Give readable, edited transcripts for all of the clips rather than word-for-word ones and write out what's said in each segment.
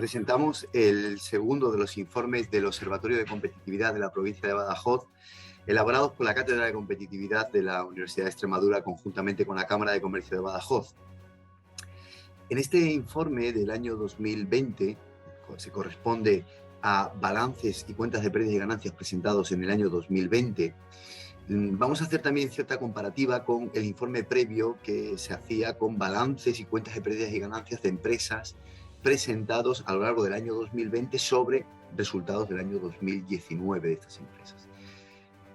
Presentamos el segundo de los informes del Observatorio de Competitividad de la provincia de Badajoz, elaborados por la Cátedra de Competitividad de la Universidad de Extremadura, conjuntamente con la Cámara de Comercio de Badajoz. En este informe del año 2020, se corresponde a balances y cuentas de pérdidas y ganancias presentados en el año 2020, vamos a hacer también cierta comparativa con el informe previo que se hacía con balances y cuentas de pérdidas y ganancias de empresas presentados a lo largo del año 2020 sobre resultados del año 2019 de estas empresas.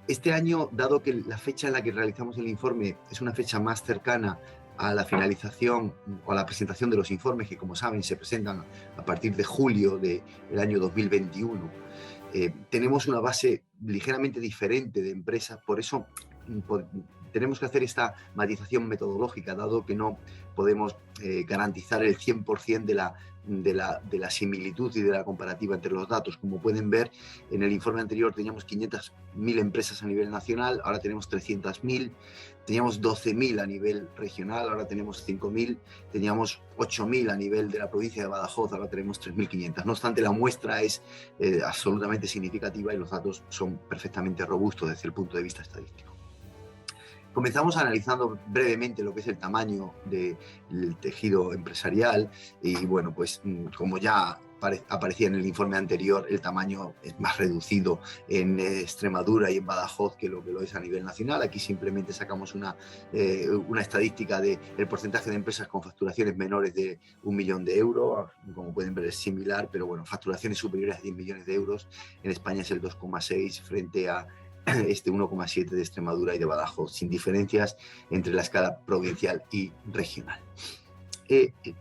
Este año, dado que la fecha en la que realizamos el informe es una fecha más cercana a la finalización o a la presentación de los informes, que como saben se presentan a partir de julio del año 2021, tenemos una base ligeramente diferente de empresas, por eso tenemos que hacer esta matización metodológica, dado que no podemos garantizar el 100% de la similitud y de la comparativa entre los datos. Como pueden ver, en el informe anterior teníamos 500.000 empresas a nivel nacional, ahora tenemos 300.000, teníamos 12.000 a nivel regional, ahora tenemos 5.000, teníamos 8.000 a nivel de la provincia de Badajoz, ahora tenemos 3.500. No obstante, la muestra es absolutamente significativa y los datos son perfectamente robustos desde el punto de vista estadístico. Comenzamos analizando brevemente lo que es el tamaño del tejido empresarial y bueno, pues como ya aparecía en el informe anterior, el tamaño es más reducido en Extremadura y en Badajoz que lo es a nivel nacional. Aquí simplemente sacamos una estadística del porcentaje de empresas con facturaciones menores de 1 millón de euros. Como pueden ver, es similar, pero bueno, facturaciones superiores a 10 millones de euros en España es el 2,6 frente a este 1,7 de Extremadura y de Badajoz, sin diferencias entre la escala provincial y regional.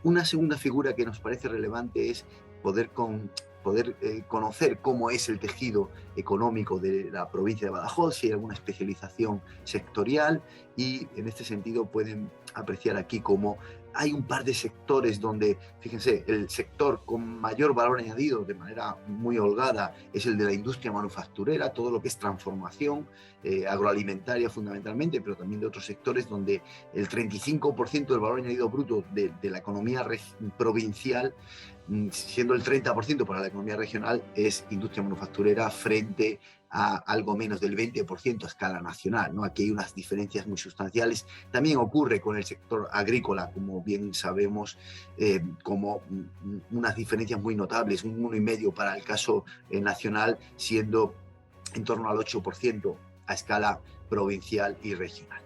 Una segunda figura que nos parece relevante es poder conocer cómo es el tejido económico de la provincia de Badajoz, si hay alguna especialización sectorial, y en este sentido pueden apreciar aquí cómo hay un par de sectores donde, fíjense, el sector con mayor valor añadido de manera muy holgada es el de la industria manufacturera, todo lo que es transformación agroalimentaria fundamentalmente, pero también de otros sectores donde el 35% del valor añadido bruto de la economía provincial, siendo el 30% para la economía regional, es industria manufacturera frente a algo menos del 20% a escala nacional, ¿no? Aquí hay unas diferencias muy sustanciales. También ocurre con el sector agrícola, como bien sabemos, como unas diferencias muy notables, un 1,5 para el caso nacional, siendo en torno al 8% a escala provincial y regional.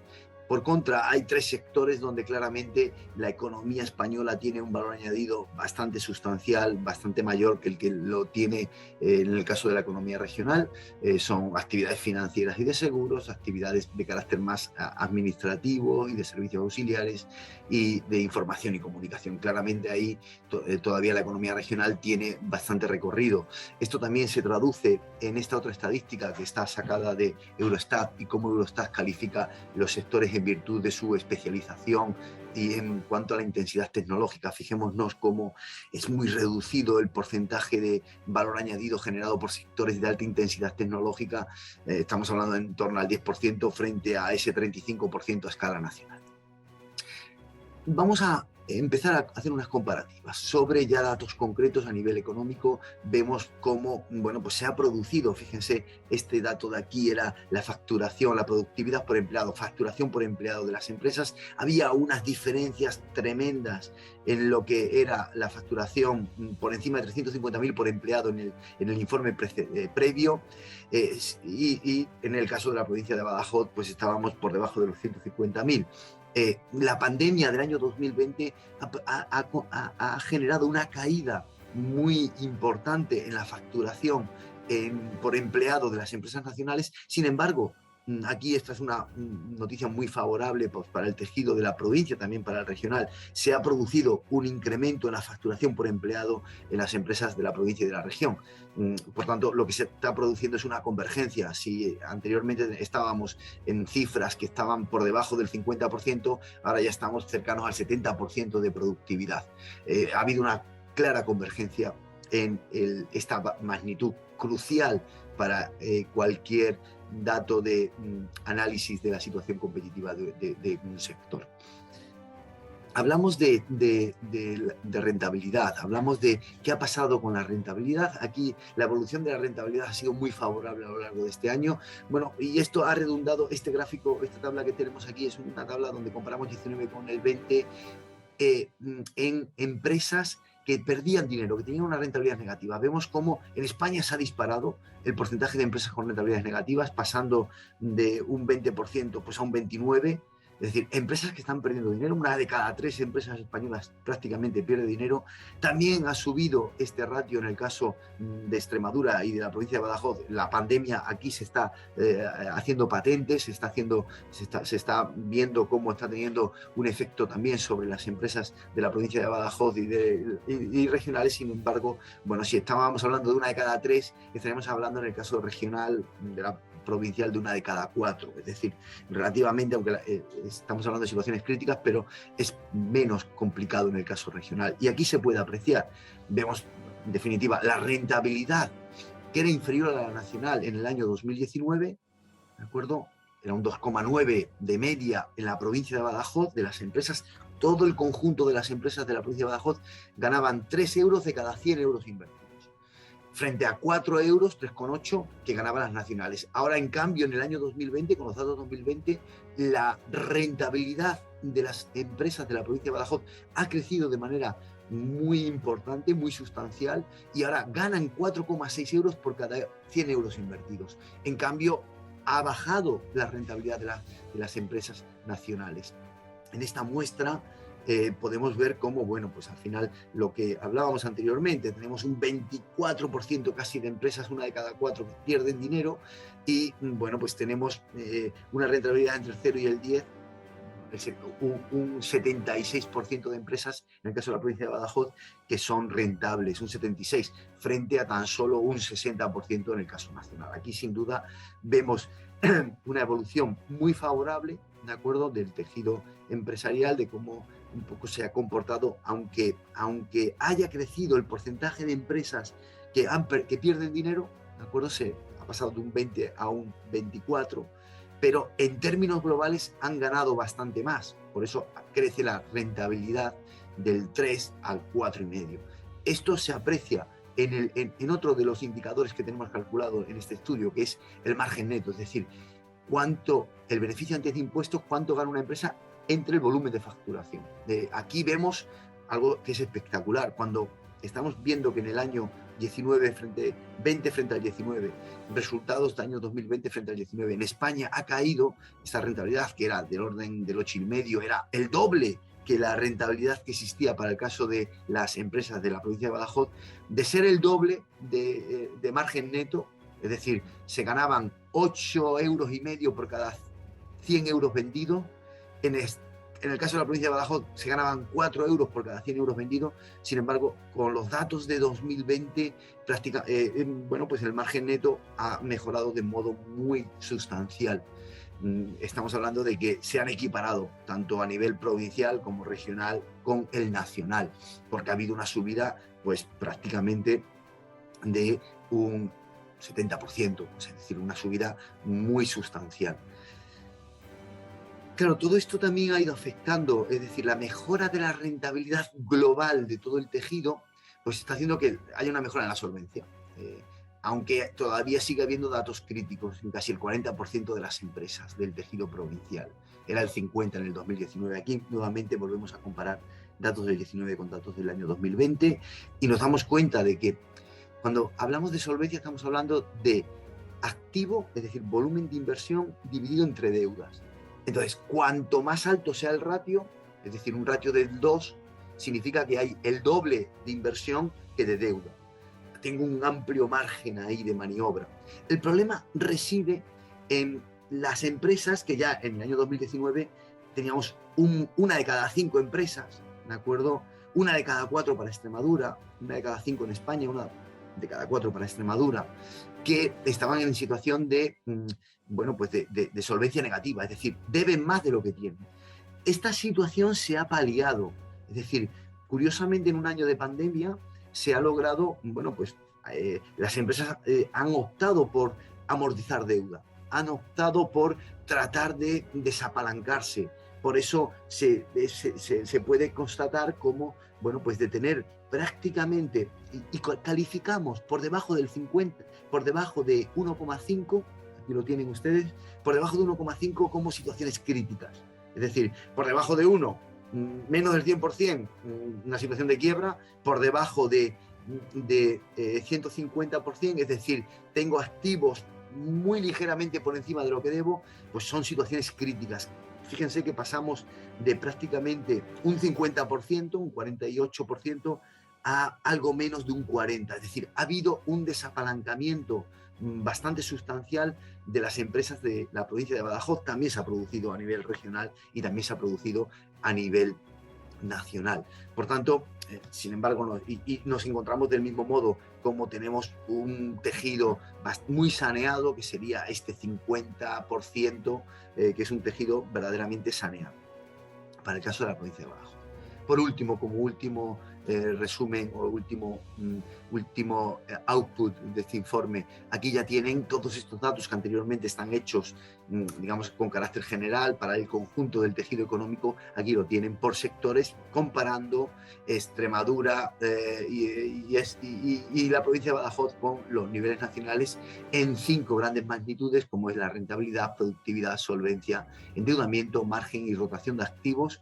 Por contra, hay tres sectores donde claramente la economía española tiene un valor añadido bastante sustancial, bastante mayor que el que lo tiene en el caso de la economía regional. Son actividades financieras y de seguros, actividades de carácter más administrativo y de servicios auxiliares y de información y comunicación. Claramente ahí todavía la economía regional tiene bastante recorrido. Esto también se traduce en esta otra estadística que está sacada de Eurostat y cómo Eurostat califica los sectores en virtud de su especialización y en cuanto a la intensidad tecnológica. Fijémonos cómo es muy reducido el porcentaje de valor añadido generado por sectores de alta intensidad tecnológica. Estamos hablando en torno al 10% frente a ese 35% a escala nacional. Vamos a empezar a hacer unas comparativas sobre ya datos concretos a nivel económico. Vemos cómo, bueno, pues se ha producido, fíjense, este dato de aquí era la facturación, la productividad por empleado, facturación por empleado de las empresas. Había unas diferencias tremendas en lo que era la facturación por encima de 350.000 por empleado en el informe previo, y en el caso de la provincia de Badajoz, pues estábamos por debajo de los 150.000. La pandemia del año 2020 ha generado una caída muy importante en la facturación por empleado de las empresas nacionales. Sin embargo, aquí esta es una noticia muy favorable pues, para el tejido de la provincia, también para el regional. Se ha producido un incremento en la facturación por empleado en las empresas de la provincia y de la región. Por tanto, lo que se está produciendo es una convergencia. Si anteriormente estábamos en cifras que estaban por debajo del 50%, ahora ya estamos cercanos al 70% de productividad. Ha habido una clara convergencia en esta magnitud crucial para cualquier dato de análisis de la situación competitiva de un sector. hablamos de rentabilidad, hablamos de qué ha pasado con la rentabilidad. Aquí la evolución de la rentabilidad ha sido muy favorable a lo largo de este año. Bueno, y esto ha redundado, este gráfico, esta tabla que tenemos aquí es una tabla donde comparamos 19 con el 20 en empresas que perdían dinero, que tenían una rentabilidad negativa. Vemos cómo en España se ha disparado el porcentaje de empresas con rentabilidades negativas, pasando de un 20% pues a un 29%. Es decir, empresas que están perdiendo dinero, una de cada 3 empresas españolas prácticamente pierde dinero. También ha subido este ratio en el caso de Extremadura y de la provincia de Badajoz. La pandemia aquí se está haciendo patente, se está viendo cómo está teniendo un efecto también sobre las empresas de la provincia de Badajoz y regionales. Sin embargo, bueno, si estábamos hablando de una de cada 3, estaremos hablando en el caso regional de la provincial de una de cada 4, es decir, relativamente, aunque estamos hablando de situaciones críticas, pero es menos complicado en el caso regional. Y aquí se puede apreciar, vemos en definitiva la rentabilidad que era inferior a la nacional en el año 2019, ¿de acuerdo? Era un 2,9 de media en la provincia de Badajoz de las empresas. Todo el conjunto de las empresas de la provincia de Badajoz ganaban 3 euros de cada 100 euros invertidos, frente a 4 euros, 3,8 que ganaban las nacionales. Ahora, en cambio, en el año 2020, con los datos 2020, la rentabilidad de las empresas de la provincia de Badajoz ha crecido de manera muy importante, muy sustancial, y ahora ganan 4,6 euros por cada 100 euros invertidos. En cambio, ha bajado la rentabilidad de las empresas nacionales. En esta muestra podemos ver cómo, bueno, pues al final lo que hablábamos anteriormente, tenemos un 24% casi de empresas, una de cada 4 que pierden dinero, y bueno, pues tenemos una rentabilidad entre el 0 y el 10, un 76% de empresas, en el caso de la provincia de Badajoz, que son rentables, un 76%, frente a tan solo un 60% en el caso nacional. Aquí sin duda vemos una evolución muy favorable, ¿de acuerdo?, del tejido empresarial, de cómo un poco se ha comportado, aunque haya crecido el porcentaje de empresas que pierden dinero, ¿de acuerdo?, se ha pasado de un 20 a un 24%, pero en términos globales han ganado bastante más. Por eso crece la rentabilidad del 3 al 4,5. Esto se aprecia en otro de los indicadores que tenemos calculado en este estudio, que es el margen neto, es decir, el beneficio antes de impuestos, cuánto gana una empresa entre el volumen de facturación. Aquí vemos algo que es espectacular. Cuando estamos viendo que en el año 20 frente al 19, resultados del año 2020 frente al 19, en España ha caído esta rentabilidad, que era del orden del 8,5, era el doble que la rentabilidad que existía para el caso de las empresas de la provincia de Badajoz, de ser el doble de margen neto, es decir, se ganaban 8,5 euros por cada 100 euros vendidos. En el caso de la provincia de Badajoz se ganaban 4 euros por cada 100 euros vendidos. Sin embargo, con los datos de 2020, bueno, pues el margen neto ha mejorado de modo muy sustancial. Estamos hablando de que se han equiparado tanto a nivel provincial como regional con el nacional, porque ha habido una subida pues prácticamente de un 70%, es decir, una subida muy sustancial. Claro, todo esto también ha ido afectando, es decir, la mejora de la rentabilidad global de todo el tejido, pues está haciendo que haya una mejora en la solvencia. Aunque todavía sigue habiendo datos críticos en casi el 40% de las empresas del tejido provincial. Era el 50% en el 2019. Aquí nuevamente volvemos a comparar datos del 19 con datos del año 2020 y nos damos cuenta de que cuando hablamos de solvencia estamos hablando de activo, es decir, volumen de inversión dividido entre deudas. Entonces, cuanto más alto sea el ratio, es decir, un ratio del 2, significa que hay el doble de inversión que de deuda. Tengo un amplio margen ahí de maniobra. El problema reside en las empresas que ya en el año 2019 teníamos una de cada 5 empresas, ¿de acuerdo? Una de cada 4 para Extremadura, una de cada 5 en España, una de cada 4 para Extremadura, que estaban en situación de, bueno, pues de solvencia negativa, es decir, deben más de lo que tienen. Esta situación se ha paliado, es decir, curiosamente en un año de pandemia se ha logrado, bueno, pues las empresas han optado por amortizar deuda, han optado por tratar de desapalancarse, Por eso se puede constatar como, bueno, pues de tener prácticamente, y calificamos por debajo del 50, por debajo de 1,5, aquí lo tienen ustedes, por debajo de 1,5 como situaciones críticas. Es decir, por debajo de 1, menos del 100%, una situación de quiebra, por debajo de 150%, es decir, tengo activos muy ligeramente por encima de lo que debo, pues son situaciones críticas. Fíjense que pasamos de prácticamente un 50%, un 48%, a algo menos de un 40%. Es decir, ha habido un desapalancamiento bastante sustancial de las empresas de la provincia de Badajoz. También se ha producido a nivel regional y también se ha producido a nivel nacional. Por tanto, sin embargo, nos encontramos del mismo modo como tenemos un tejido muy saneado, que sería este 50%, que es un tejido verdaderamente saneado, para el caso de la provincia de Badajoz. Por último, como último resumen o último output de este informe, aquí ya tienen todos estos datos que anteriormente están hechos, digamos, con carácter general para el conjunto del tejido económico. Aquí lo tienen por sectores, comparando Extremadura y la provincia de Badajoz con los niveles nacionales en 5 grandes magnitudes, como es la rentabilidad, productividad, solvencia, endeudamiento, margen y rotación de activos,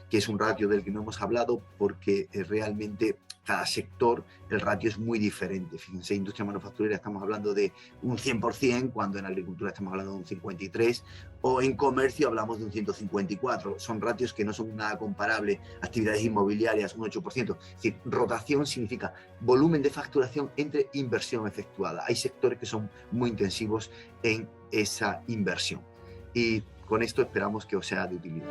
que es un ratio del que no hemos hablado porque realmente cada sector el ratio es muy diferente. Fíjense, industria manufacturera estamos hablando de un 100%, cuando en agricultura estamos hablando de un 53%, o en comercio hablamos de un 154%. Son ratios que no son nada comparables. Actividades inmobiliarias, un 8%. Es decir, rotación significa volumen de facturación entre inversión efectuada. Hay sectores que son muy intensivos en esa inversión. Y con esto esperamos que os sea de utilidad.